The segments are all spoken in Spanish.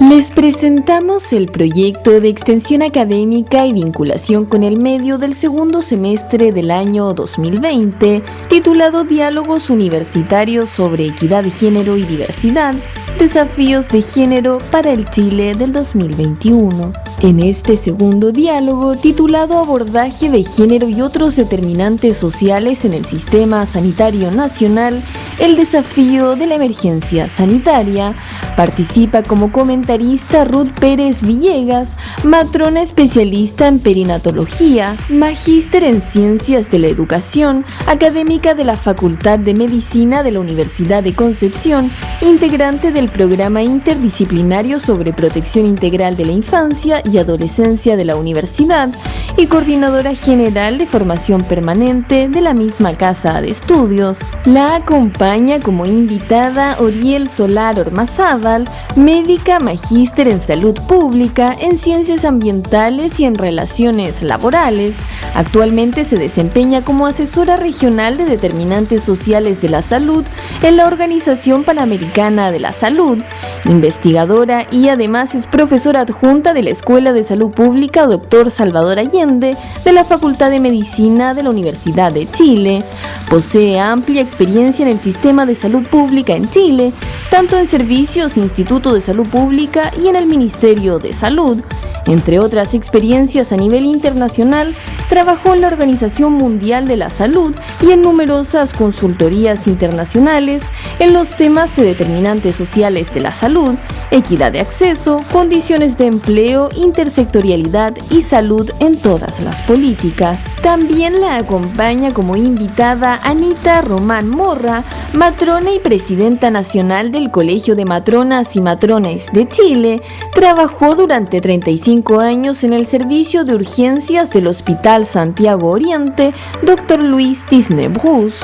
Les presentamos el proyecto de extensión académica y vinculación con el medio del segundo semestre del año 2020, titulado Diálogos Universitarios sobre Equidad de Género y Diversidad, Desafíos de Género para el Chile del 2021. En este segundo diálogo, titulado Abordaje de Género y otros determinantes sociales en el Sistema Sanitario Nacional, el desafío de la emergencia sanitaria, participa como comentarista Ruth Pérez Villegas, matrona especialista en perinatología, magíster en Ciencias de la Educación, académica de la Facultad de Medicina de la Universidad de Concepción, integrante del Programa Interdisciplinario sobre Protección Integral de la Infancia y Adolescencia de la Universidad y coordinadora general de formación permanente de la misma casa de estudios. La acompaña como invitada Oriel Solar Ormazábal, médica magíster en salud pública, en ciencias ambientales y en relaciones laborales. Actualmente se desempeña como asesora regional de determinantes sociales de la salud en la Organización Panamericana de la Salud, investigadora y además es profesora adjunta de la Escuela de Salud Pública Dr. Salvador Allende de la Facultad de Medicina de la Universidad de Chile. Posee amplia experiencia en el sistema de salud pública en Chile, tanto en servicios Instituto de Salud Pública y en el Ministerio de Salud. Entre otras experiencias a nivel internacional, trabajó en la Organización Mundial de la Salud y en numerosas consultorías internacionales en los temas de determinantes sociales de la salud, equidad de acceso, condiciones de empleo, intersectorialidad y salud en todas las políticas. También la acompaña como invitada Anita Román Morra, matrona y presidenta nacional del Colegio de Matronas y Matrones de Chile. Trabajó durante 35 años en el servicio de urgencias del Hospital Santiago Oriente, Dr. Luis Tisnebrus.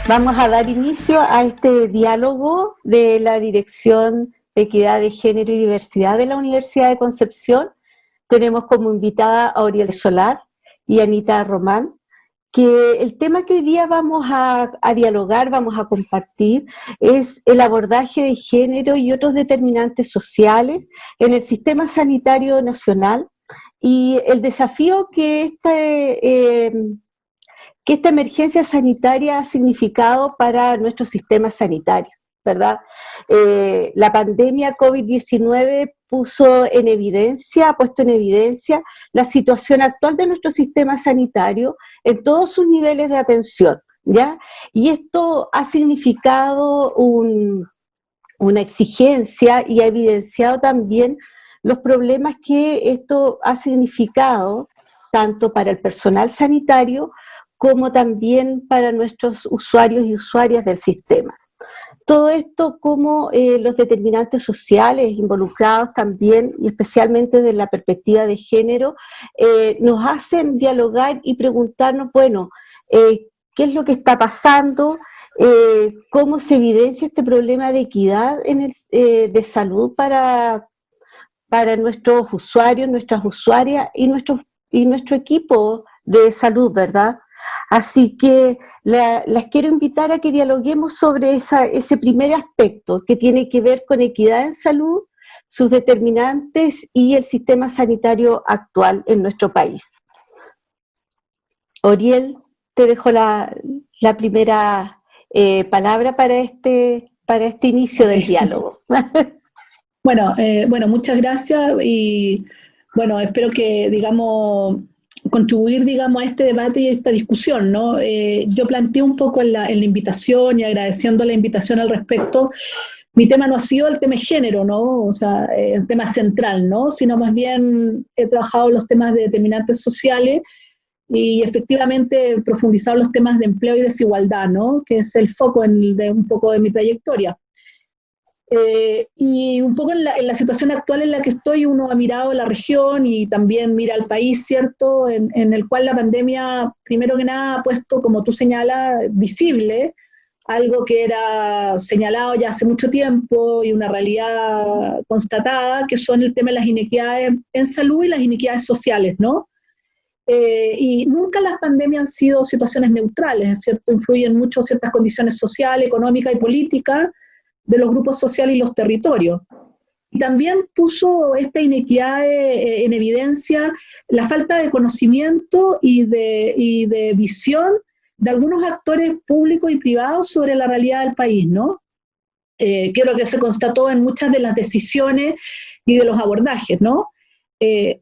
Vamos a dar inicio a este diálogo de la Dirección de Equidad de Género y Diversidad de la Universidad de Concepción. Tenemos como invitada a Oriel Solar y Anita Román, que el tema que hoy día vamos a dialogar, vamos a compartir, es el abordaje de género y otros determinantes sociales en el sistema sanitario nacional y el desafío que esta emergencia sanitaria ha significado para nuestro sistema sanitario, ¿verdad? La pandemia COVID-19 ha puesto en evidencia la situación actual de nuestro sistema sanitario en todos sus niveles de atención, ¿ya? Y esto ha significado una exigencia y ha evidenciado también los problemas que esto ha significado tanto para el personal sanitario como también para nuestros usuarios y usuarias del sistema. Todo esto como los determinantes sociales involucrados también, y especialmente desde la perspectiva de género, nos hacen dialogar y preguntarnos, bueno, ¿qué es lo que está pasando? ¿Cómo se evidencia este problema de equidad de salud para nuestros usuarios, nuestras usuarias y nuestro equipo de salud, ¿verdad? Así que las quiero invitar a que dialoguemos sobre ese primer aspecto que tiene que ver con equidad en salud, sus determinantes y el sistema sanitario actual en nuestro país. Oriel, te dejo la primera palabra para este inicio del diálogo. Bueno, muchas gracias y bueno, espero que, contribuir, a este debate y a esta discusión, ¿no? Yo planteé un poco en la invitación y agradeciendo la invitación al respecto, mi tema no ha sido el tema de género, ¿no? O sea, el tema central, ¿no? Sino más bien he trabajado los temas de determinantes sociales y efectivamente he profundizado los temas de empleo y desigualdad, ¿no? Que es el foco de un poco de mi trayectoria. Y un poco en la situación actual en la que estoy, uno ha mirado la región y también mira al país, ¿cierto? En el cual la pandemia, primero que nada, ha puesto, como tú señalas, visible algo que era señalado ya hace mucho tiempo y una realidad constatada, que son el tema de las inequidades en salud y las inequidades sociales, ¿no? Y nunca las pandemias han sido situaciones neutrales, ¿cierto? Influyen mucho ciertas condiciones sociales, económicas y políticas, de los grupos sociales y los territorios. Y también puso esta inequidad en evidencia la falta de conocimiento y de visión de algunos actores públicos y privados sobre la realidad del país, ¿no? Que es lo que se constató en muchas de las decisiones y de los abordajes, ¿no?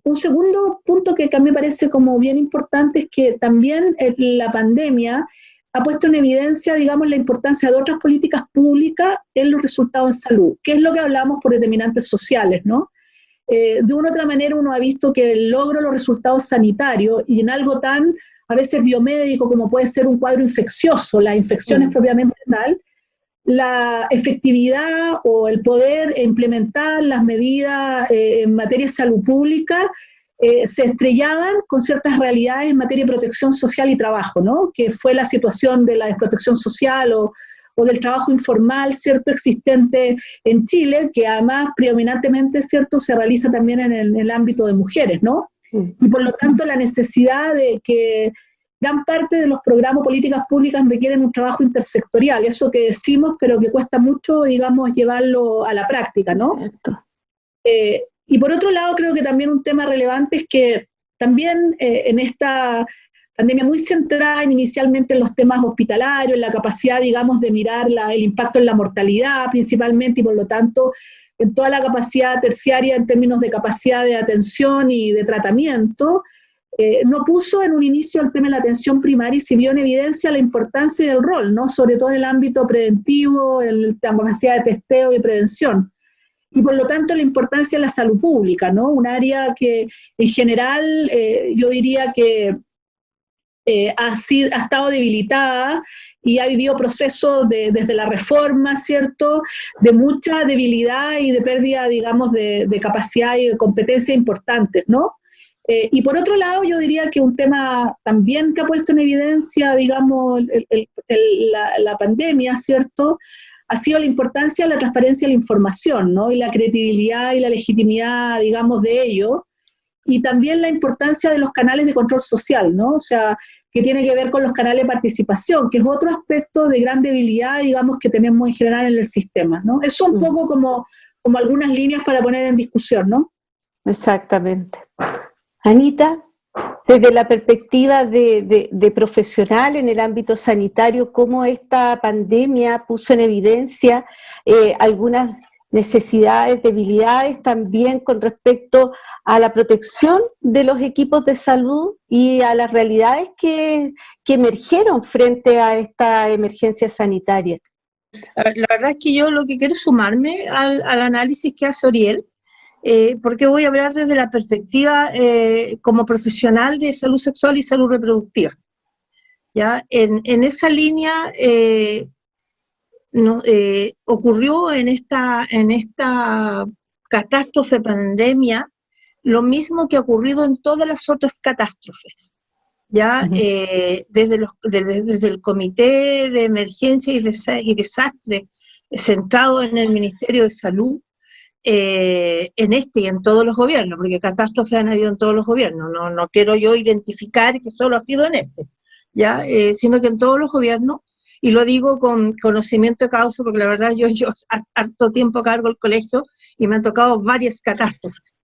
Un segundo punto que a mí me parece como bien importante es que también la pandemia ha puesto en evidencia, digamos, la importancia de otras políticas públicas en los resultados en salud, que es lo que hablamos por determinantes sociales, ¿no? De una u otra manera uno ha visto que el logro de los resultados sanitarios y en algo tan, a veces biomédico, como puede ser un cuadro infeccioso, las infecciones propiamente tal, la efectividad o el poder implementar las medidas en materia de salud pública se estrellaban con ciertas realidades en materia de protección social y trabajo, ¿no? Que fue la situación de la desprotección social o del trabajo informal, ¿cierto?, existente en Chile, que además predominantemente, ¿cierto?, se realiza también en el ámbito de mujeres, ¿no? Y por lo tanto la necesidad de que gran parte de los programas políticas públicas requieren un trabajo intersectorial, eso que decimos, pero que cuesta mucho, digamos, llevarlo a la práctica, ¿no? Y por otro lado, creo que también un tema relevante es que también en esta pandemia muy centrada inicialmente en los temas hospitalarios, en la capacidad, digamos, de mirar el impacto en la mortalidad principalmente, y por lo tanto en toda la capacidad terciaria en términos de capacidad de atención y de tratamiento, no puso en un inicio el tema de la atención primaria y se vio en evidencia la importancia del rol, ¿no? Sobre todo en el ámbito preventivo, en la capacidad de testeo y prevención. Y por lo tanto la importancia de la salud pública, ¿no? Un área que en general yo diría que ha estado debilitada y ha vivido procesos desde la reforma, ¿cierto?, de mucha debilidad y de pérdida, digamos, de capacidad y de competencia importantes, ¿no? Y por otro lado, yo diría que un tema también que ha puesto en evidencia, digamos, la pandemia, ¿cierto?, ha sido la importancia de la transparencia de la información, ¿no?, y la credibilidad y la legitimidad, digamos, de ello, y también la importancia de los canales de control social, ¿no? O sea, que tiene que ver con los canales de participación, que es otro aspecto de gran debilidad, digamos, que tenemos en general en el sistema, ¿no? Eso un poco como algunas líneas para poner en discusión, ¿no? Exactamente. Anita, desde la perspectiva de profesional en el ámbito sanitario, ¿cómo esta pandemia puso en evidencia algunas necesidades, debilidades también con respecto a la protección de los equipos de salud y a las realidades que emergieron frente a esta emergencia sanitaria? La verdad es que yo lo que quiero es sumarme al análisis que hace Oriel, porque voy a hablar desde la perspectiva como profesional de salud sexual y salud reproductiva. ¿Ya? En esa línea ocurrió en esta catástrofe pandemia lo mismo que ha ocurrido en todas las otras catástrofes. ¿Ya? Desde el Comité de Emergencia y Desastre centrado en el Ministerio de Salud, en este y en todos los gobiernos, porque catástrofes han habido en todos los gobiernos, no quiero yo identificar que solo ha sido en este, ¿ya? Sino que en todos los gobiernos, y lo digo con conocimiento de causa, porque la verdad yo harto tiempo cargo el colegio y me han tocado varias catástrofes,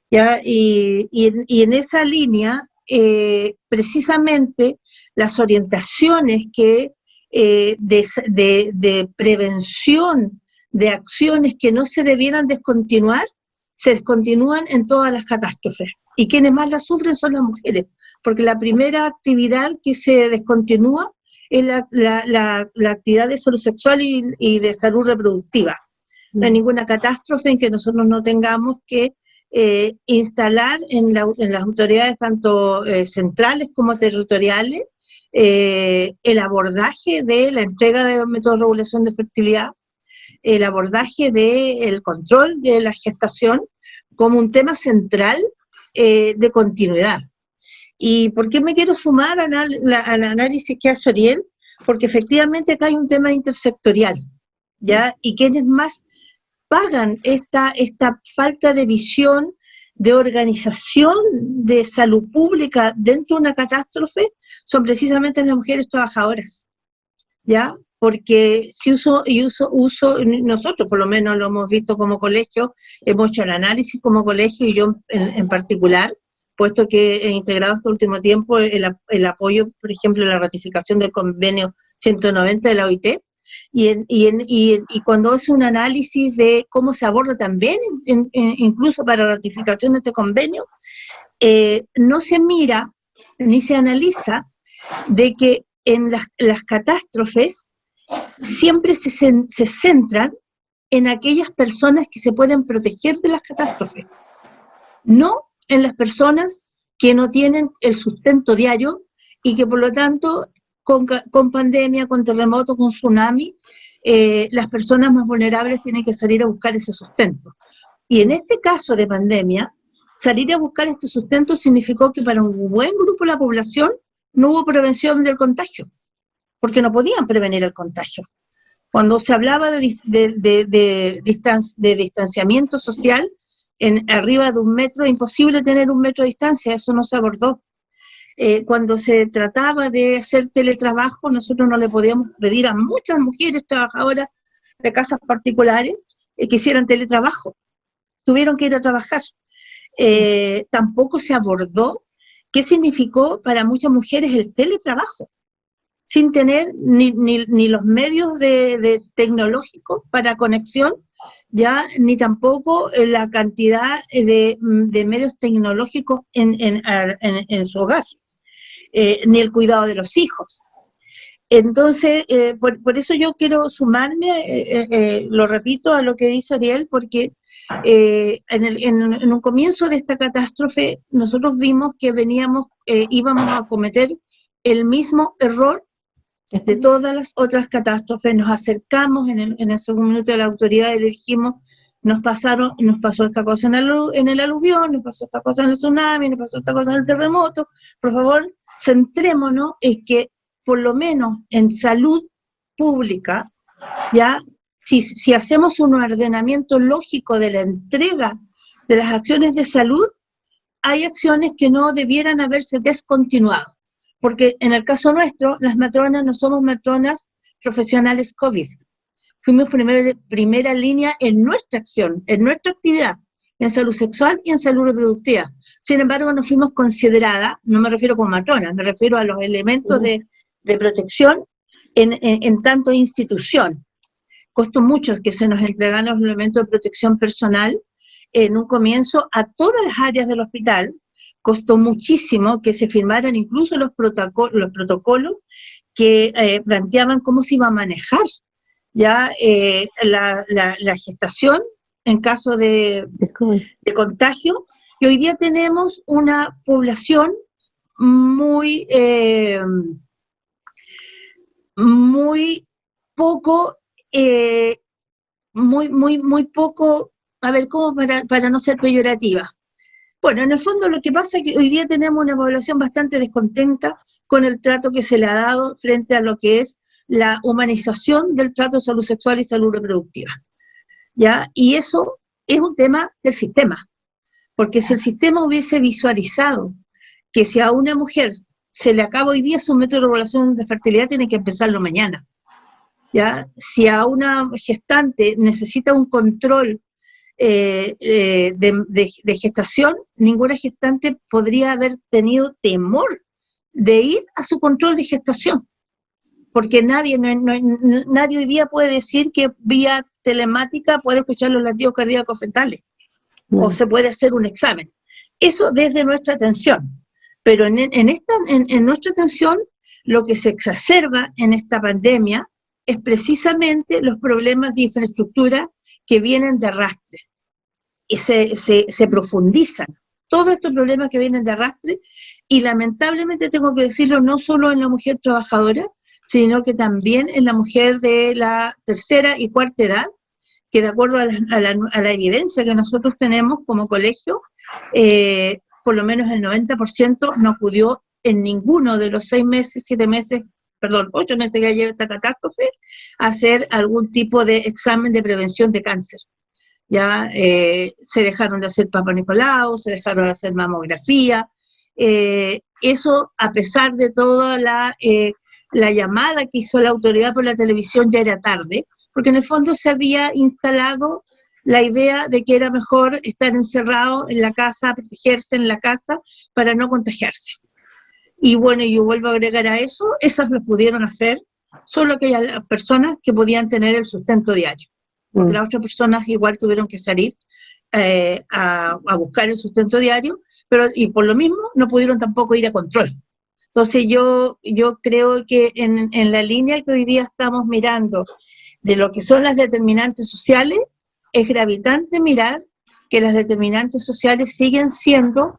¿ya? Y en esa línea, precisamente las orientaciones que de prevención de acciones que no se debieran descontinuar, se descontinúan en todas las catástrofes. Y quienes más las sufren son las mujeres, porque la primera actividad que se descontinúa es la actividad de salud sexual y de salud reproductiva. No hay ninguna catástrofe en que nosotros no tengamos que instalar en las autoridades tanto centrales como territoriales el abordaje de la entrega de métodos de regulación de fertilidad, el abordaje del control de la gestación como un tema central de continuidad. ¿Y por qué me quiero sumar al análisis que hace Oriel? Porque efectivamente acá hay un tema intersectorial, ¿ya? Y quienes más pagan esta falta de visión, de organización de salud pública dentro de una catástrofe, son precisamente las mujeres trabajadoras, ¿ya? porque si nosotros por lo menos lo hemos visto como colegio, hemos hecho el análisis como colegio, y yo en particular, puesto que he integrado este último tiempo el apoyo, por ejemplo, a la ratificación del convenio 190 de la OIT, y cuando es un análisis de cómo se aborda también, incluso para ratificación de este convenio, no se mira ni se analiza de que en las catástrofes siempre se centran en aquellas personas que se pueden proteger de las catástrofes, no en las personas que no tienen el sustento diario y que por lo tanto con pandemia, con terremoto, con tsunami, las personas más vulnerables tienen que salir a buscar ese sustento. Y en este caso de pandemia, salir a buscar este sustento significó que para un buen grupo de la población no hubo prevención del contagio, porque no podían prevenir el contagio. Cuando se hablaba de distanciamiento social, arriba de 1 metro, imposible tener 1 metro de distancia, eso no se abordó. Cuando se trataba de hacer teletrabajo, nosotros no le podíamos pedir a muchas mujeres trabajadoras de casas particulares que hicieran teletrabajo. Tuvieron que ir a trabajar. Tampoco se abordó qué significó para muchas mujeres el teletrabajo, sin tener ni los medios tecnológicos para conexión, ya ni tampoco la cantidad de medios tecnológicos en su hogar, ni el cuidado de los hijos. Entonces, por eso yo quiero sumarme, lo repito, a lo que dice Ariel, porque en un comienzo de esta catástrofe nosotros vimos que íbamos a cometer el mismo error de todas las otras catástrofes. Nos acercamos en el segundo minuto de la autoridad y le dijimos, nos pasó esta cosa en el aluvión, nos pasó esta cosa en el tsunami, nos pasó esta cosa en el terremoto. Por favor, centrémonos en que por lo menos en salud pública, ya si hacemos un ordenamiento lógico de la entrega de las acciones de salud, hay acciones que no debieran haberse descontinuado. Porque en el caso nuestro, las matronas no somos matronas profesionales COVID. Fuimos primera línea en nuestra acción, en nuestra actividad, en salud sexual y en salud reproductiva. Sin embargo, no fuimos consideradas, no me refiero como matronas, me refiero a los elementos de protección en tanto institución. Costó mucho que se nos entregaran los elementos de protección personal en un comienzo a todas las áreas del hospital. Costó muchísimo que se firmaran incluso los protocolos que planteaban cómo se iba a manejar ya la gestación en caso de contagio. Y hoy día tenemos una población muy poco, muy poco, a ver, ¿cómo para no ser peyorativa? Bueno, en el fondo lo que pasa es que hoy día tenemos una población bastante descontenta con el trato que se le ha dado frente a lo que es la humanización del trato de salud sexual y salud reproductiva, ¿ya? Y eso es un tema del sistema, porque si el sistema hubiese visualizado que si a una mujer se le acaba hoy día su método de regulación de fertilidad, tiene que empezarlo mañana, ¿ya? Si a una gestante necesita un control de gestación, ninguna gestante podría haber tenido temor de ir a su control de gestación, porque nadie hoy día puede decir que vía telemática puede escuchar los latidos cardíacos fetales, o se puede hacer un examen. Eso desde nuestra atención, pero en nuestra atención lo que se exacerba en esta pandemia es precisamente los problemas de infraestructura que vienen de arrastre, y se profundizan todos estos problemas que vienen de arrastre, y lamentablemente tengo que decirlo, no solo en la mujer trabajadora, sino que también en la mujer de la tercera y cuarta edad, que de acuerdo a la evidencia que nosotros tenemos como colegio, por lo menos el 90% no acudió en ninguno de los 8 meses que lleva esta catástrofe, a hacer algún tipo de examen de prevención de cáncer. Ya se dejaron de hacer Papa Nicolau, se dejaron de hacer mamografía, eso a pesar de toda la llamada que hizo la autoridad por la televisión ya era tarde, porque en el fondo se había instalado la idea de que era mejor estar encerrado en la casa, protegerse en la casa para no contagiarse. Y bueno, yo vuelvo a agregar a eso, esas lo pudieron hacer solo aquellas personas que podían tener el sustento diario. Las otras personas igual tuvieron que salir a buscar el sustento diario, pero y por lo mismo no pudieron tampoco ir a control. Entonces yo creo que en la línea que hoy día estamos mirando de lo que son las determinantes sociales, es gravitante mirar que las determinantes sociales siguen siendo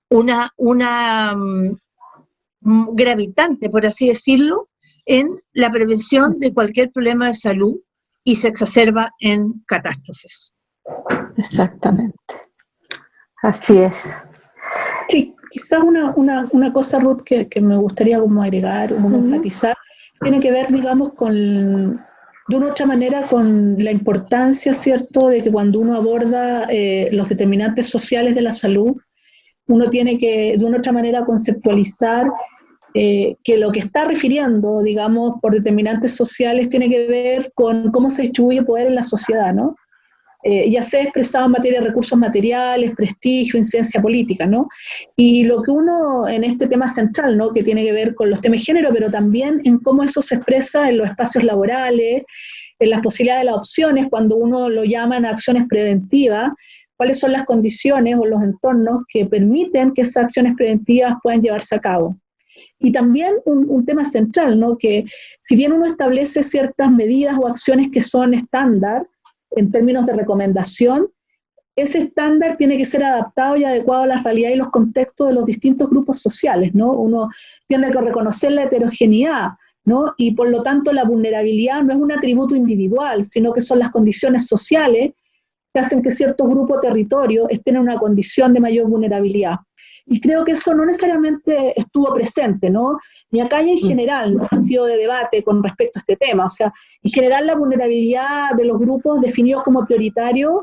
una gravitante, por así decirlo, en la prevención de cualquier problema de salud y se exacerba en catástrofes. Exactamente. Así es. Sí, quizás una cosa, Ruth, que me gustaría como agregar, como enfatizar, tiene que ver, digamos, de una u otra manera con la importancia, ¿cierto?, de que cuando uno aborda los determinantes sociales de la salud, uno tiene que, de una u otra manera, conceptualizar que lo que está refiriendo, digamos, por determinantes sociales tiene que ver con cómo se distribuye poder en la sociedad, ¿no? Ya sea expresado en materia de recursos materiales, prestigio, incidencia política, ¿no? Y lo que uno, en este tema central, ¿no?, que tiene que ver con los temas de género, pero también en cómo eso se expresa en los espacios laborales, en las posibilidades de las opciones, cuando uno lo llaman acciones preventivas, cuáles son las condiciones o los entornos que permiten que esas acciones preventivas puedan llevarse a cabo. Y también un tema central, ¿no?, que si bien uno establece ciertas medidas o acciones que son estándar, en términos de recomendación, ese estándar tiene que ser adaptado y adecuado a las realidades y los contextos de los distintos grupos sociales, ¿no? Uno tiene que reconocer la heterogeneidad, ¿no? Y por lo tanto la vulnerabilidad no es un atributo individual, sino que son las condiciones sociales que hacen que ciertos grupos o territorios estén en una condición de mayor vulnerabilidad. Y creo que eso no necesariamente estuvo presente, ¿no? Ni acá ni en general no ha sido de debate con respecto a este tema. O sea, en general la vulnerabilidad de los grupos definidos como prioritarios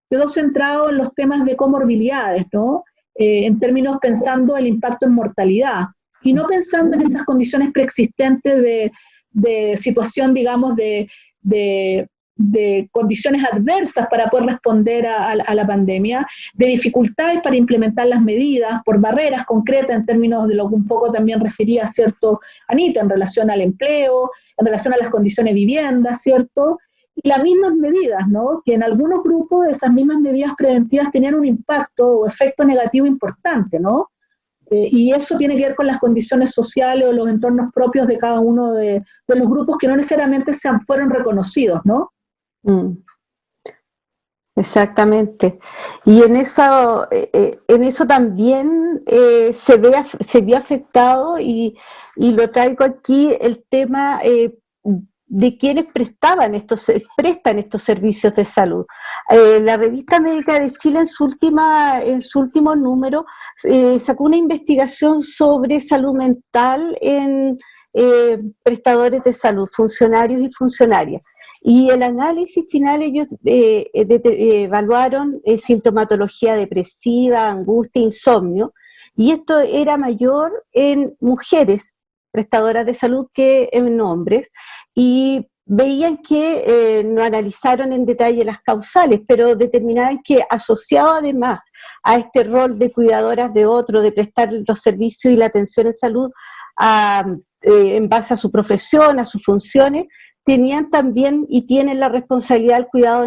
quedó centrado en los temas de comorbilidades, ¿no? En términos pensando el impacto en mortalidad, y no pensando en esas condiciones preexistentes de situación, digamos, de condiciones adversas para poder responder a la pandemia, de dificultades para implementar las medidas, por barreras concretas en términos de lo que un poco también refería, ¿cierto?, Anita, en relación al empleo, en relación a las condiciones de vivienda, ¿cierto?, y las mismas medidas, ¿no?, que en algunos grupos esas mismas medidas preventivas tenían un impacto o efecto negativo importante, ¿no? Y eso tiene que ver con las condiciones sociales o los entornos propios de cada uno de los grupos que no necesariamente fueron reconocidos, ¿no? Exactamente. Y en eso también se vio afectado, y lo traigo aquí, el tema de quienes prestan estos servicios de salud. La Revista Médica de Chile en su último número sacó una investigación sobre salud mental en prestadores de salud, funcionarios y funcionarias. Y el análisis final, ellos evaluaron sintomatología depresiva, angustia, insomnio, y esto era mayor en mujeres prestadoras de salud que en hombres, y veían que no analizaron en detalle las causales, pero determinaban que asociado además a este rol de cuidadoras de otro, de prestar los servicios y la atención en salud en base a su profesión, a sus funciones, tenían también y tienen la responsabilidad del cuidado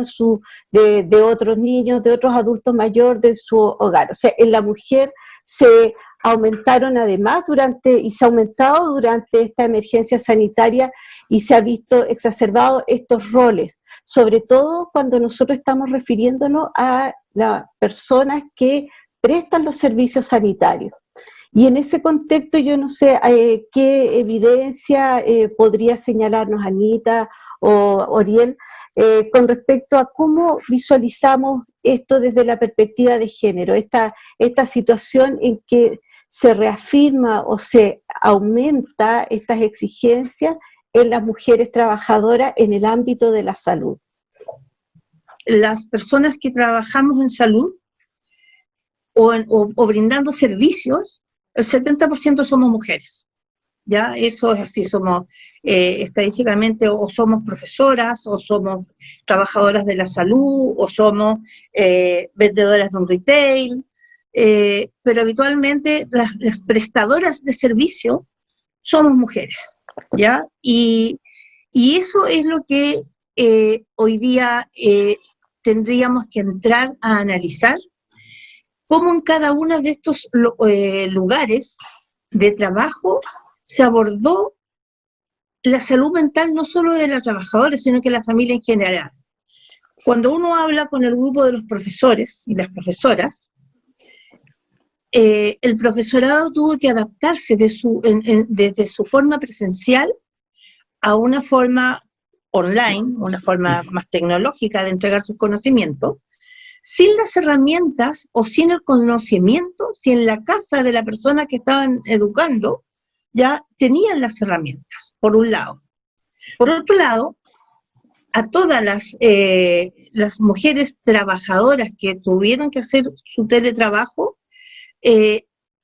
de otros niños, de otros adultos mayores, de su hogar. O sea, en la mujer se aumentaron además se ha aumentado durante esta emergencia sanitaria, y se ha visto exacerbado estos roles, sobre todo cuando nosotros estamos refiriéndonos a las personas que prestan los servicios sanitarios. Y en ese contexto yo no sé qué evidencia podría señalarnos Anita o Oriel con respecto a cómo visualizamos esto desde la perspectiva de género, esta situación en que se reafirma o se aumenta estas exigencias en las mujeres trabajadoras en el ámbito de la salud. Las personas que trabajamos en salud o brindando servicios, el 70% somos mujeres. ya eso es así, somos estadísticamente o somos profesoras, o somos trabajadoras de la salud, o somos vendedoras de un retail, pero habitualmente las prestadoras de servicio somos mujeres, ¿ya? Y eso es lo que hoy día tendríamos que entrar a analizar, cómo en cada uno de estos lugares de trabajo se abordó la salud mental no solo de los trabajadores, sino que la familia en general. Cuando uno habla con el grupo de los profesores y las profesoras, el profesorado tuvo que adaptarse desde su forma presencial a una forma online, una forma más tecnológica de entregar sus conocimientos, sin las herramientas o sin el conocimiento, si en la casa de la persona que estaban educando ya tenían las herramientas, por un lado. Por otro lado, a todas las mujeres trabajadoras que tuvieron que hacer su teletrabajo,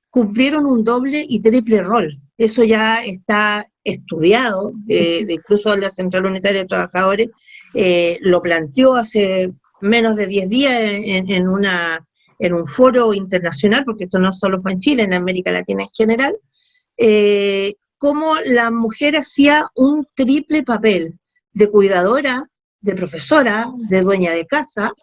cumplieron un doble y triple rol. Eso ya está estudiado, incluso la Central Unitaria de Trabajadores lo planteó hace menos de 10 días en un foro internacional, porque esto no solo fue en Chile, en América Latina en general, cómo la mujer hacía un triple papel de cuidadora, de profesora, de dueña de casa,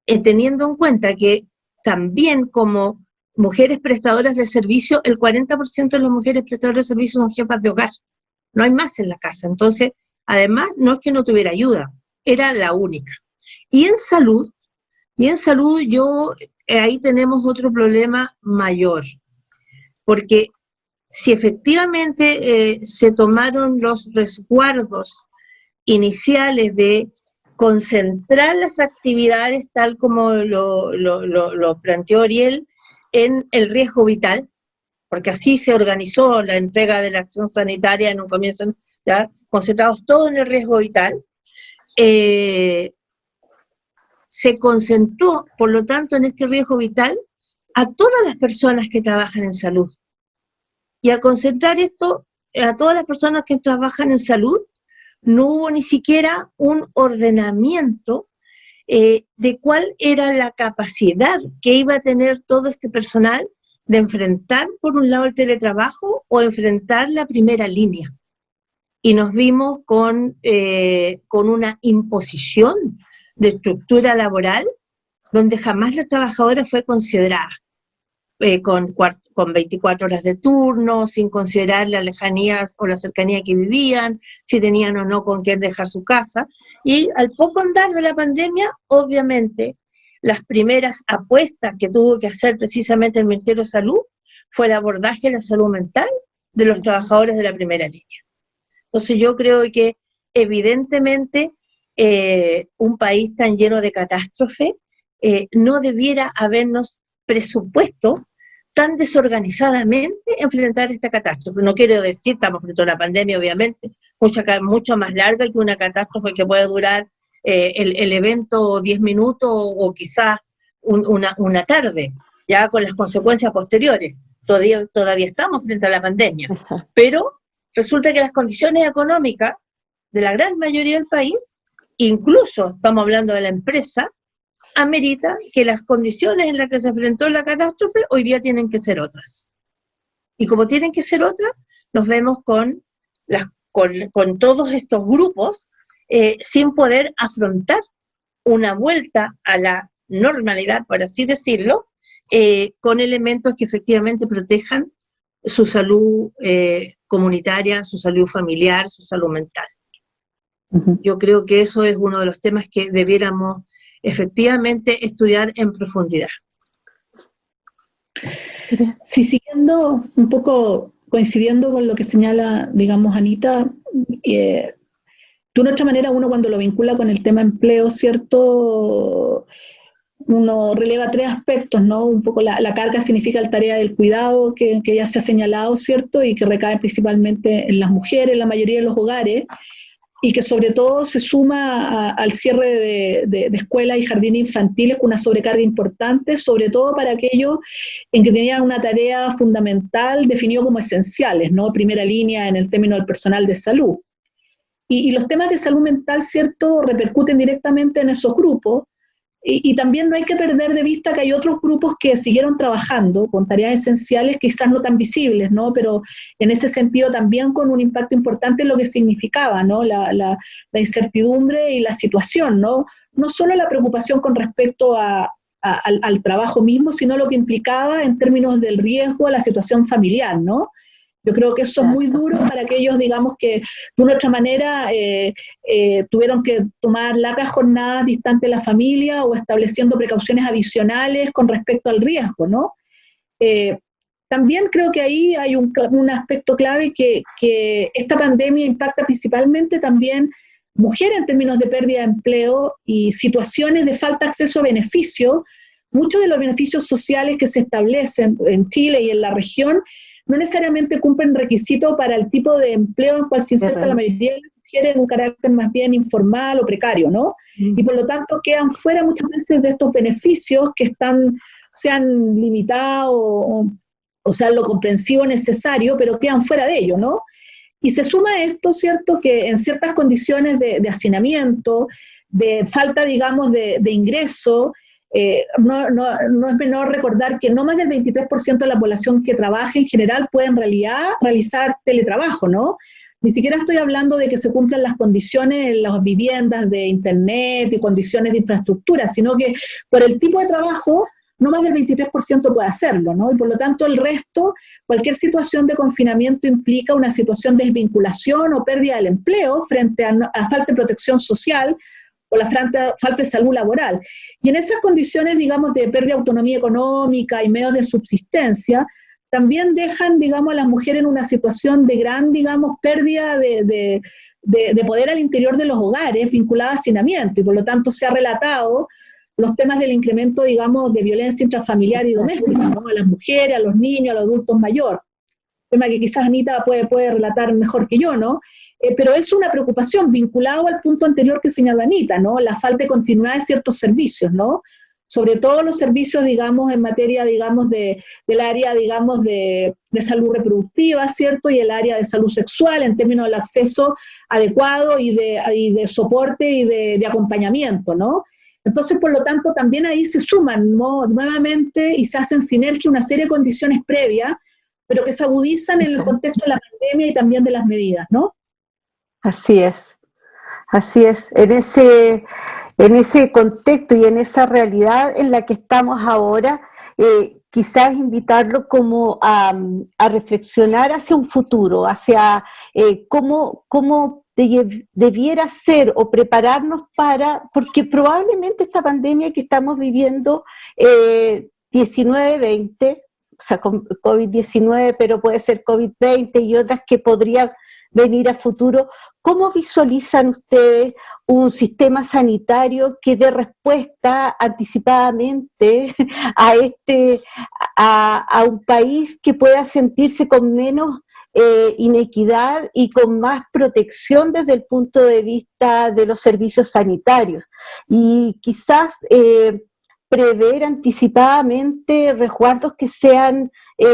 teniendo en cuenta que también como mujeres prestadoras de servicio, el 40% de las mujeres prestadoras de servicio son jefas de hogar, no hay más en la casa. Entonces, además, no es que no tuviera ayuda, era la única. Y en salud ahí tenemos otro problema mayor, porque si efectivamente se tomaron los resguardos iniciales de concentrar las actividades tal como lo planteó Ariel en el riesgo vital, porque así se organizó la entrega de la acción sanitaria en un comienzo, ya concentrados todos en el riesgo vital, se concentró, por lo tanto, en este riesgo vital a todas las personas que trabajan en salud. Y al concentrar esto a todas las personas que trabajan en salud, no hubo ni siquiera un ordenamiento de cuál era la capacidad que iba a tener todo este personal de enfrentar, por un lado, el teletrabajo o enfrentar la primera línea. Y nos vimos con una imposición de estructura laboral donde jamás la trabajadora fue considerada, con 24 horas de turno, sin considerar las lejanías o la cercanía que vivían, si tenían o no con quién dejar su casa. Y al poco andar de la pandemia, obviamente, las primeras apuestas que tuvo que hacer precisamente el Ministerio de Salud fue el abordaje de la salud mental de los trabajadores de la primera línea. Entonces yo creo que evidentemente un país tan lleno de catástrofe no debiera habernos presupuesto tan desorganizadamente enfrentar esta catástrofe. No quiero decir, estamos frente a una pandemia, obviamente, mucho más larga que una catástrofe que puede durar el evento 10 minutos o quizás una tarde, ya con las consecuencias posteriores. Todavía estamos frente a la pandemia. Exacto. Pero resulta que las condiciones económicas de la gran mayoría del país, incluso estamos hablando de la empresa, amerita que las condiciones en las que se enfrentó la catástrofe hoy día tienen que ser otras. Y como tienen que ser otras, nos vemos con todos estos grupos sin poder afrontar una vuelta a la normalidad, por así decirlo, con elementos que efectivamente protejan su salud comunitaria, su salud familiar, su salud mental. Uh-huh. Yo creo que eso es uno de los temas que debiéramos efectivamente estudiar en profundidad. Sí, siguiendo un poco, coincidiendo con lo que señala, digamos, Anita, de una otra manera uno cuando lo vincula con el tema empleo, ¿cierto? Uno releva tres aspectos, ¿no? Un poco la carga significa la tarea del cuidado que ya se ha señalado, ¿cierto? Y que recae principalmente en las mujeres, en la mayoría de los hogares. y que sobre todo se suma al cierre de escuelas y jardines infantiles con una sobrecarga importante, sobre todo para aquellos en que tenían una tarea fundamental definida como esenciales, ¿no? Primera línea en el término del personal de salud. Y los temas de salud mental, ¿cierto?, repercuten directamente en esos grupos. Y también no hay que perder de vista que hay otros grupos que siguieron trabajando con tareas esenciales, quizás no tan visibles, ¿no? Pero en ese sentido también con un impacto importante en lo que significaba, ¿no? La incertidumbre y la situación, ¿no? No solo la preocupación con respecto al trabajo mismo, sino lo que implicaba en términos del riesgo a la situación familiar, ¿no? Yo creo que eso es muy duro para aquellos, digamos, que de una otra manera tuvieron que tomar largas jornadas distantes de la familia o estableciendo precauciones adicionales con respecto al riesgo, ¿no? También creo que ahí hay un aspecto clave que esta pandemia impacta principalmente también mujeres en términos de pérdida de empleo y situaciones de falta de acceso a beneficios. Muchos de los beneficios sociales que se establecen en Chile y en la región no necesariamente cumplen requisitos para el tipo de empleo en el cual se inserta la mayoría de las mujeres en un carácter más bien informal o precario, ¿no? Y por lo tanto quedan fuera muchas veces de estos beneficios que sean limitados o sean lo comprensivo necesario, pero quedan fuera de ello, ¿no? Y se suma a esto, ¿cierto?, que en ciertas condiciones de hacinamiento, de falta, digamos, de ingreso, no es menor recordar que no más del 23% de la población que trabaja en general puede en realidad realizar teletrabajo, ¿no? Ni siquiera estoy hablando de que se cumplan las condiciones en las viviendas de internet y condiciones de infraestructura, sino que por el tipo de trabajo no más del 23% puede hacerlo, ¿no? Y por lo tanto el resto, cualquier situación de confinamiento implica una situación de desvinculación o pérdida del empleo frente a falta de protección social o la falta de salud laboral. Y en esas condiciones, digamos, de pérdida de autonomía económica y medios de subsistencia, también dejan, digamos, a las mujeres en una situación de gran, digamos, pérdida de poder al interior de los hogares vinculada a hacinamiento, y por lo tanto se ha relatado los temas del incremento, digamos, de violencia intrafamiliar y doméstica, ¿no? A las mujeres, a los niños, a los adultos mayores. Tema que quizás Anita puede relatar mejor que yo, ¿no? Pero es una preocupación vinculado al punto anterior que señaló Anita, ¿no? La falta de continuidad de ciertos servicios, ¿no? Sobre todo los servicios, digamos, en materia, digamos, del área, digamos, de salud reproductiva, ¿cierto? Y el área de salud sexual en términos del acceso adecuado y de soporte y de acompañamiento, ¿no? Entonces, por lo tanto, también ahí se suman, ¿no?, nuevamente y se hacen sinergia una serie de condiciones previas, pero que se agudizan en el contexto de la pandemia y también de las medidas, ¿no? Así es, así es. En ese contexto y en esa realidad en la que estamos ahora, quizás invitarlo como a reflexionar hacia un futuro, hacia cómo debiera ser o prepararnos porque probablemente esta pandemia que estamos viviendo, 19-20, o sea, COVID-19, pero puede ser COVID-20 y otras que podrían venir a futuro. ¿Cómo visualizan ustedes un sistema sanitario que dé respuesta anticipadamente a un país que pueda sentirse con menos inequidad y con más protección desde el punto de vista de los servicios sanitarios? Y quizás prever anticipadamente resguardos que sean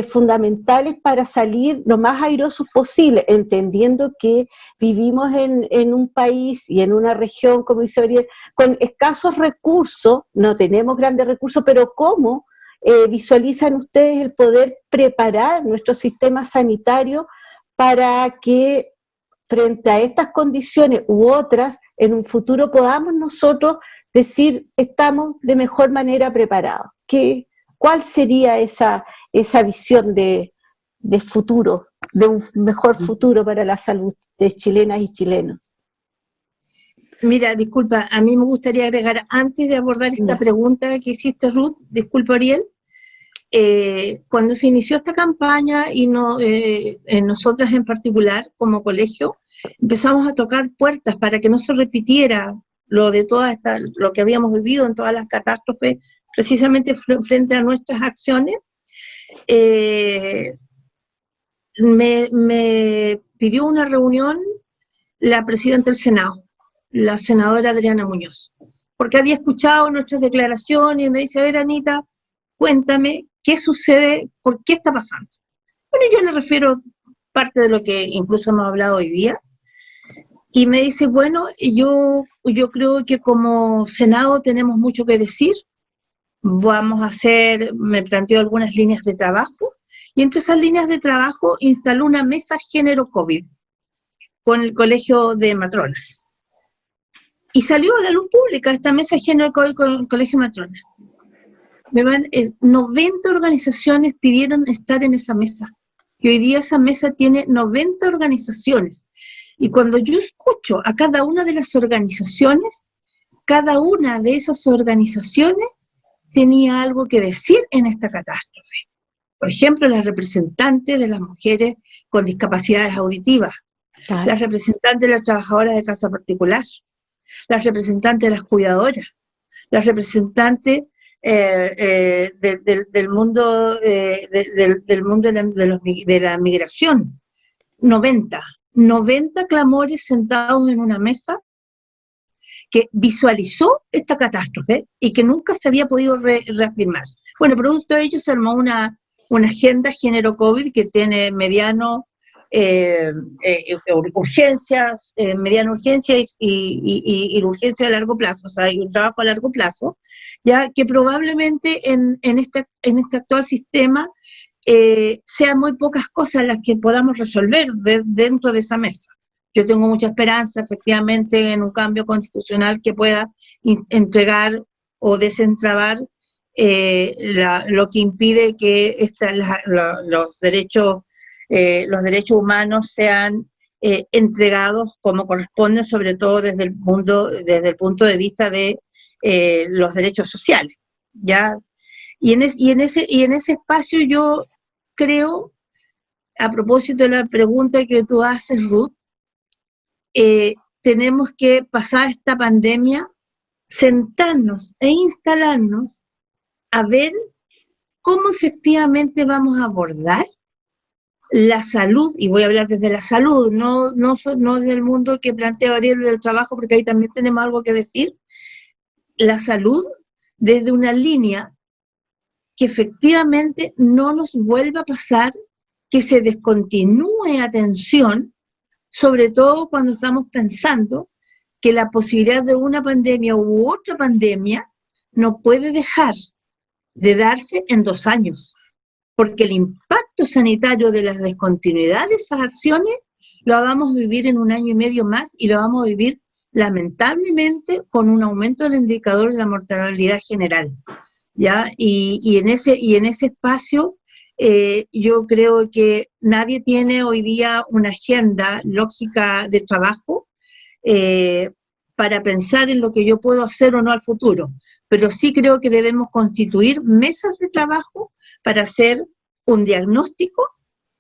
fundamentales para salir lo más airosos posible, entendiendo que vivimos en un país y en una región, como dice Ariel, con escasos recursos, no tenemos grandes recursos, pero ¿cómo visualizan ustedes el poder preparar nuestro sistema sanitario para que frente a estas condiciones u otras, en un futuro podamos nosotros decir, estamos de mejor manera preparados? ¿Cuál sería esa visión de futuro, de un mejor futuro para la salud de chilenas y chilenos? Mira, disculpa, a mí me gustaría agregar, antes de abordar esta pregunta que hiciste, Ruth, disculpa, Ariel, cuando se inició esta campaña y nosotras en particular, como colegio, empezamos a tocar puertas para que no se repitiera lo que habíamos vivido en todas las catástrofes, precisamente frente a nuestras acciones. Me pidió una reunión la presidenta del Senado, la senadora Adriana Muñoz, porque había escuchado nuestras declaraciones y me dice, a ver, Anita, cuéntame qué sucede, por qué está pasando. Bueno, yo le refiero parte de lo que incluso hemos hablado hoy día, y me dice, bueno, yo creo que como Senado tenemos mucho que decir, vamos a hacer, me planteó algunas líneas de trabajo, y entre esas líneas de trabajo instaló una mesa género COVID con el Colegio de Matronas. Y salió a la luz pública esta mesa género COVID con el Colegio de Matronas. 90 organizaciones pidieron estar en esa mesa. Y hoy día esa mesa tiene 90 organizaciones. Y cuando yo escucho a cada una de las organizaciones, cada una de esas organizaciones tenía algo que decir en esta catástrofe. Por ejemplo, las representantes de las mujeres con discapacidades auditivas, las representantes de las trabajadoras de casa particular, las representantes de las cuidadoras, las representantes del mundo de la migración. 90 clamores sentados en una mesa que visualizó esta catástrofe y que nunca se había podido reafirmar. Bueno, producto de ello se armó una agenda género COVID que tiene mediano urgencias, mediana urgencia y urgencia a largo plazo, o sea, hay un trabajo a largo plazo, ya que probablemente en este actual sistema sean muy pocas cosas las que podamos resolver dentro de esa mesa. Yo tengo mucha esperanza, efectivamente, en un cambio constitucional que pueda entregar o desentrabar lo que impide que los derechos humanos sean entregados como corresponde, sobre todo desde el punto de vista de los derechos sociales, ¿ya? Y en ese espacio yo creo, a propósito de la pregunta que tú haces, Ruth, tenemos que pasar esta pandemia, sentarnos e instalarnos a ver cómo efectivamente vamos a abordar la salud, y voy a hablar desde la salud, no desde el mundo que plantea Ariel del trabajo, porque ahí también tenemos algo que decir, la salud desde una línea que efectivamente no nos vuelva a pasar que se descontinúe atención, sobre todo cuando estamos pensando que la posibilidad de una pandemia u otra pandemia no puede dejar de darse en 2 años, porque el impacto sanitario de la descontinuidad de esas acciones lo vamos a vivir en 1 año y medio más, y lo vamos a vivir lamentablemente con un aumento del indicador de la mortalidad general, ¿ya? Y en ese espacio yo creo que nadie tiene hoy día una agenda lógica de trabajo para pensar en lo que yo puedo hacer o no al futuro, pero sí creo que debemos constituir mesas de trabajo para hacer un diagnóstico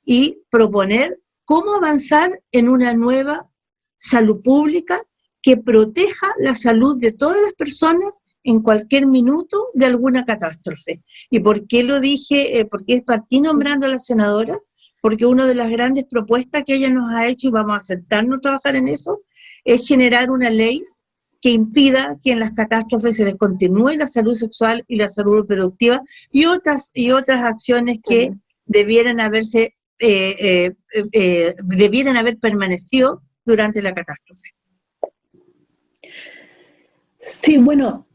y proponer cómo avanzar en una nueva salud pública que proteja la salud de todas las personas en cualquier minuto de alguna catástrofe. ¿Y por qué lo dije? Porque partí nombrando a la senadora, porque una de las grandes propuestas que ella nos ha hecho, y vamos a sentarnos a trabajar en eso, es generar una ley que impida que en las catástrofes se descontinúe la salud sexual y la salud reproductiva y otras acciones que debieran haber permanecido durante la catástrofe. Sí, bueno,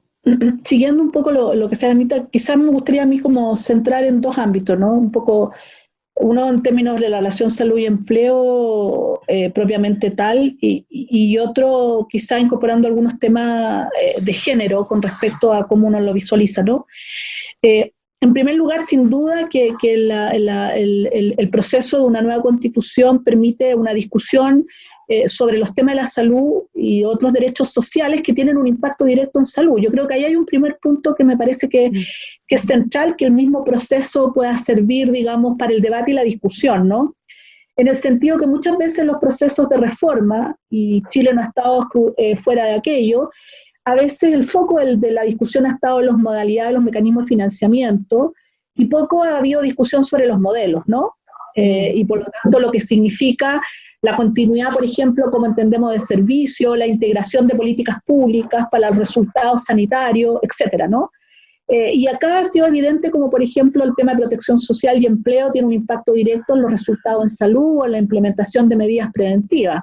siguiendo un poco lo que sea Anita, quizás me gustaría a mí como centrar en 2 ámbitos, ¿no? Un poco, uno en términos de la relación salud y empleo propiamente tal, y otro quizás incorporando algunos temas de género con respecto a cómo uno lo visualiza, ¿no? En primer lugar, sin duda que el proceso de una nueva constitución permite una discusión sobre los temas de la salud y otros derechos sociales que tienen un impacto directo en salud. Yo creo que ahí hay un primer punto que me parece que es central, que el mismo proceso pueda servir, digamos, para el debate y la discusión, ¿no? En el sentido que muchas veces los procesos de reforma, y Chile no ha estado fuera de aquello, a veces el foco de la discusión ha estado en las modalidades, los mecanismos de financiamiento, y poco ha habido discusión sobre los modelos, ¿no? Y por lo tanto lo que significa la continuidad, por ejemplo, como entendemos de servicio, la integración de políticas públicas para los resultados sanitarios, etcétera, ¿no? Y acá ha sido evidente como, por ejemplo, el tema de protección social y empleo tiene un impacto directo en los resultados en salud o en la implementación de medidas preventivas.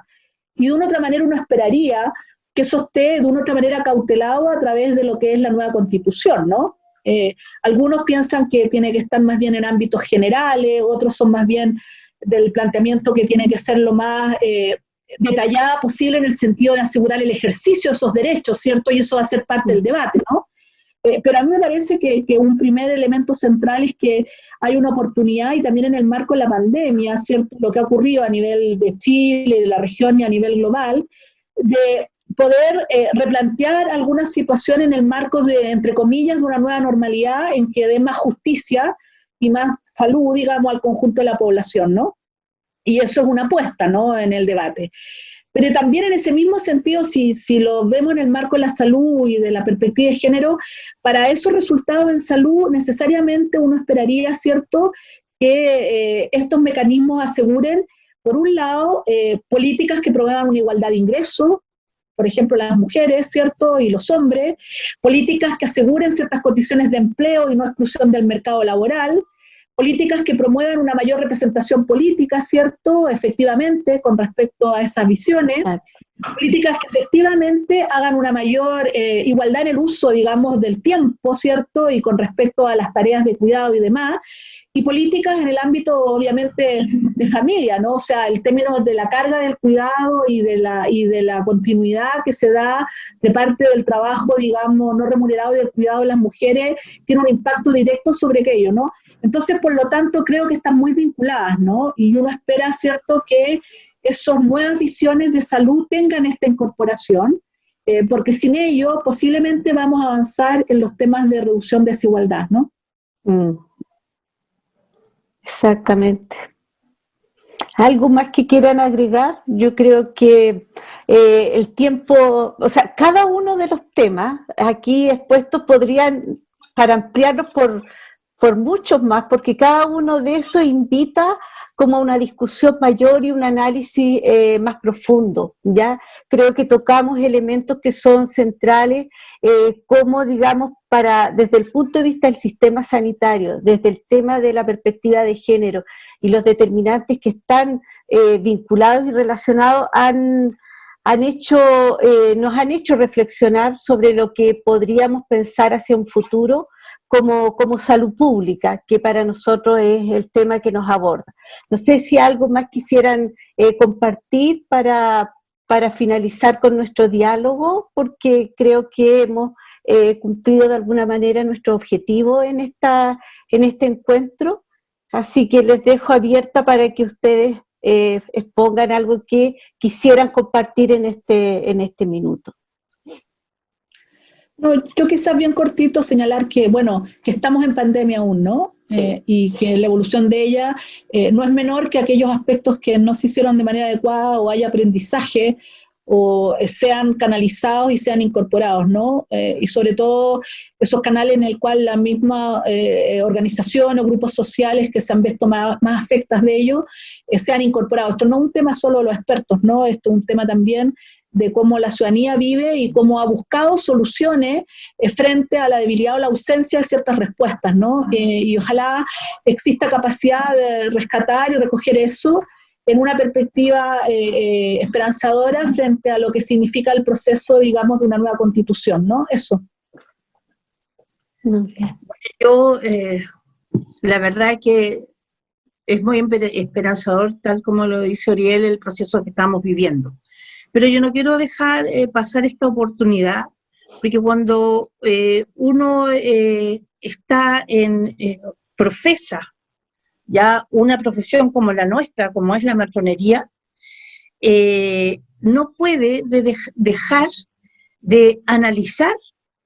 Y de una otra manera uno esperaría que eso esté de una otra manera cautelado a través de lo que es la nueva Constitución, ¿no? Algunos piensan que tiene que estar más bien en ámbitos generales, otros son más bien del planteamiento que tiene que ser lo más detallada posible en el sentido de asegurar el ejercicio de esos derechos, ¿cierto? Y eso va a ser parte del debate, ¿no? Pero a mí me parece que un primer elemento central es que hay una oportunidad, y también en el marco de la pandemia, ¿cierto? Lo que ha ocurrido a nivel de Chile, de la región y a nivel global, de poder replantear algunas situaciones en el marco de, entre comillas, de una nueva normalidad en que dé más justicia y más salud, digamos, al conjunto de la población, ¿no? Y eso es una apuesta, ¿no?, en el debate. Pero también en ese mismo sentido, si lo vemos en el marco de la salud y de la perspectiva de género, para esos resultados en salud necesariamente uno esperaría, ¿cierto?, que estos mecanismos aseguren, por un lado, políticas que promuevan una igualdad de ingresos, por ejemplo, las mujeres, ¿cierto?, y los hombres, políticas que aseguren ciertas condiciones de empleo y no exclusión del mercado laboral, políticas que promuevan una mayor representación política, ¿cierto?, efectivamente, con respecto a esas visiones, políticas que efectivamente hagan una mayor igualdad en el uso, digamos, del tiempo, ¿cierto?, y con respecto a las tareas de cuidado y demás, y políticas en el ámbito, obviamente, de familia, ¿no? O sea, el término de la carga del cuidado y de la continuidad que se da de parte del trabajo, digamos, no remunerado y del cuidado de las mujeres, tiene un impacto directo sobre aquello, ¿no? Entonces, por lo tanto, creo que están muy vinculadas, ¿no? Y uno espera, ¿cierto?, que esas nuevas visiones de salud tengan esta incorporación, porque sin ello posiblemente vamos a avanzar en los temas de reducción de desigualdad, ¿no? Exactamente. ¿Algo más que quieran agregar? Yo creo que el tiempo, o sea, cada uno de los temas aquí expuestos podrían, para ampliarlos por muchos más, porque cada uno de esos invita como a una discusión mayor y un análisis más profundo, ¿ya? Creo que tocamos elementos que son centrales, como, digamos, desde el punto de vista del sistema sanitario, desde el tema de la perspectiva de género y los determinantes que están vinculados y relacionados nos han hecho reflexionar sobre lo que podríamos pensar hacia un futuro como salud pública, que para nosotros es el tema que nos aborda. No sé si algo más quisieran compartir para finalizar con nuestro diálogo, porque creo que hemos cumplido de alguna manera nuestro objetivo en este encuentro, así que les dejo abierta para que ustedes expongan algo que quisieran compartir en este minuto. No, yo quizás bien cortito señalar que, bueno, que estamos en pandemia aún, ¿no? Sí. Y que la evolución de ella no es menor que aquellos aspectos que no se hicieron de manera adecuada o haya aprendizaje o sean canalizados y sean incorporados, ¿no? Y sobre todo esos canales en el cual la misma organización o grupos sociales que se han visto más afectadas de ello sean incorporados. Esto no es un tema solo de los expertos, ¿no? Esto es un tema también de cómo la ciudadanía vive y cómo ha buscado soluciones frente a la debilidad o la ausencia de ciertas respuestas, ¿no? Y ojalá exista capacidad de rescatar y recoger eso en una perspectiva esperanzadora frente a lo que significa el proceso, digamos, de una nueva constitución, ¿no? Eso. Yo, la verdad que es muy esperanzador, tal como lo dice Oriel, el proceso que estamos viviendo. Pero yo no quiero dejar pasar esta oportunidad, porque cuando uno profesa ya una profesión como la nuestra, como es la matronería, no puede dejar de analizar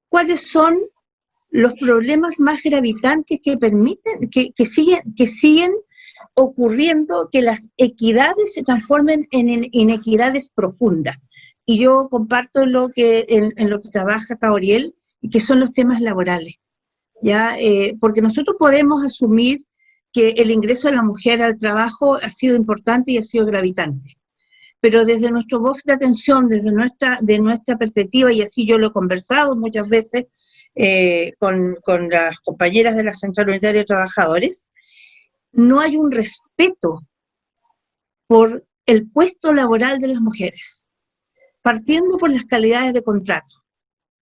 cuáles son los problemas más gravitantes que permiten, que siguen ocurriendo, que las equidades se transformen en inequidades profundas. Y yo comparto en lo que trabaja Gabriel, y que son los temas laborales, ¿ya? Porque nosotros podemos asumir que el ingreso de la mujer al trabajo ha sido importante y ha sido gravitante. Pero desde nuestro box de atención, desde nuestra perspectiva, y así yo lo he conversado muchas veces con las compañeras de la Central Unitaria de Trabajadores, no hay un respeto por el puesto laboral de las mujeres, partiendo por las calidades de contrato.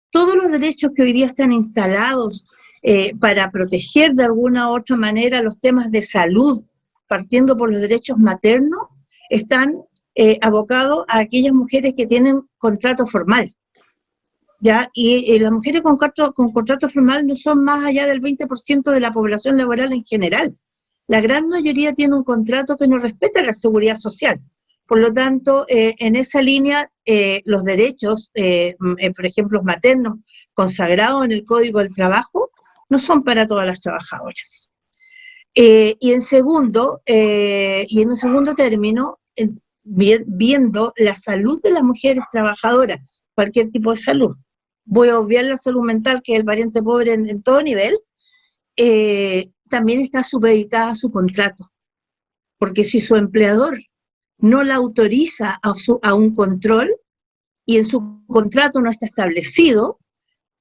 Todos los derechos que hoy día están instalados para proteger de alguna u otra manera los temas de salud, partiendo por los derechos maternos, están abocados a aquellas mujeres que tienen contrato formal, ¿ya? Y las mujeres con contrato formal no son más allá del 20% de la población laboral en general. La gran mayoría tiene un contrato que no respeta la seguridad social. Por lo tanto, en esa línea, los derechos, por ejemplo, maternos, consagrados en el Código del Trabajo, no son para todas las trabajadoras. Y en un segundo término, viendo la salud de las mujeres trabajadoras, cualquier tipo de salud. Voy a obviar la salud mental, que es el pariente pobre en todo nivel, también está supeditada a su contrato. Porque si su empleador no la autoriza a un control y en su contrato no está establecido,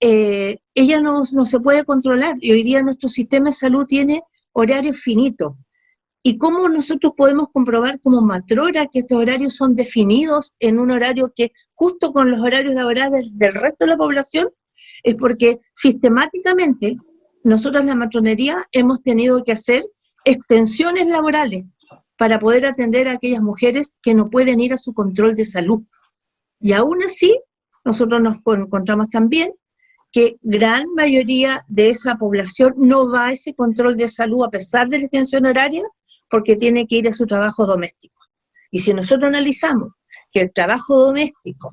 ella no se puede controlar. Y hoy día nuestro sistema de salud tiene horarios finitos. ¿Y cómo nosotros podemos comprobar como matrona que estos horarios son definidos en un horario que justo con los horarios laborales del resto de la población? Es porque sistemáticamente nosotros la matronería hemos tenido que hacer extensiones laborales para poder atender a aquellas mujeres que no pueden ir a su control de salud. Y aún así, nosotros nos encontramos también que gran mayoría de esa población no va a ese control de salud a pesar de la extensión horaria, porque tiene que ir a su trabajo doméstico. Y si nosotros analizamos que el trabajo doméstico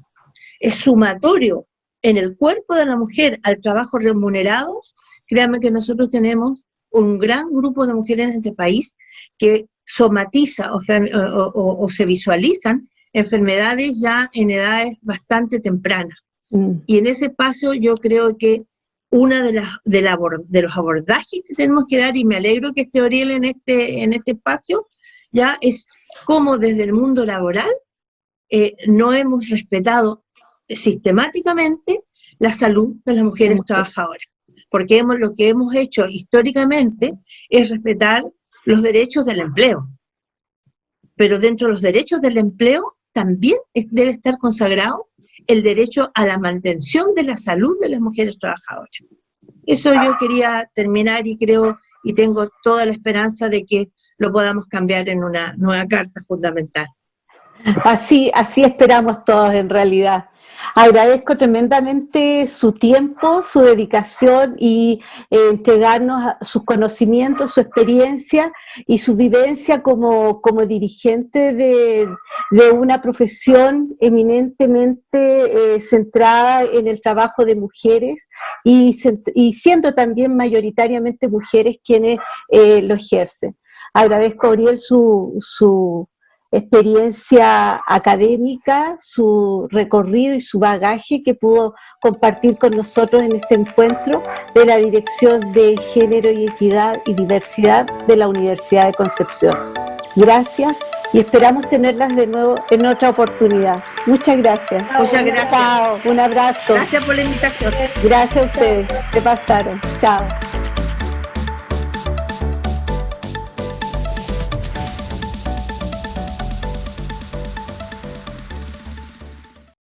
es sumatorio en el cuerpo de la mujer al trabajo remunerado, créanme que nosotros tenemos un gran grupo de mujeres en este país que somatiza o se visualizan enfermedades ya en edades bastante tempranas. Y en ese espacio yo creo que una de los abordajes que tenemos que dar, y me alegro que esté Oriel en este espacio, ya es cómo desde el mundo laboral no hemos respetado sistemáticamente la salud de las mujeres trabajadoras. Porque lo que hemos hecho históricamente es respetar los derechos del empleo. Pero dentro de los derechos del empleo también debe estar consagrado el derecho a la mantención de la salud de las mujeres trabajadoras. Eso yo quería terminar y creo y tengo toda la esperanza de que lo podamos cambiar en una nueva carta fundamental. Así esperamos todos en realidad. Agradezco tremendamente su tiempo, su dedicación y entregarnos sus conocimientos, su experiencia y su vivencia como dirigente de una profesión eminentemente centrada en el trabajo de mujeres y siendo también mayoritariamente mujeres quienes lo ejercen. Agradezco a Oriel su experiencia académica, su recorrido y su bagaje que pudo compartir con nosotros en este encuentro de la Dirección de Género y Equidad y Diversidad de la Universidad de Concepción. Gracias y esperamos tenerlas de nuevo en otra oportunidad. Muchas gracias. Muchas gracias. Chao, un abrazo. Gracias por la invitación. Gracias a ustedes, se pasaron. Chao.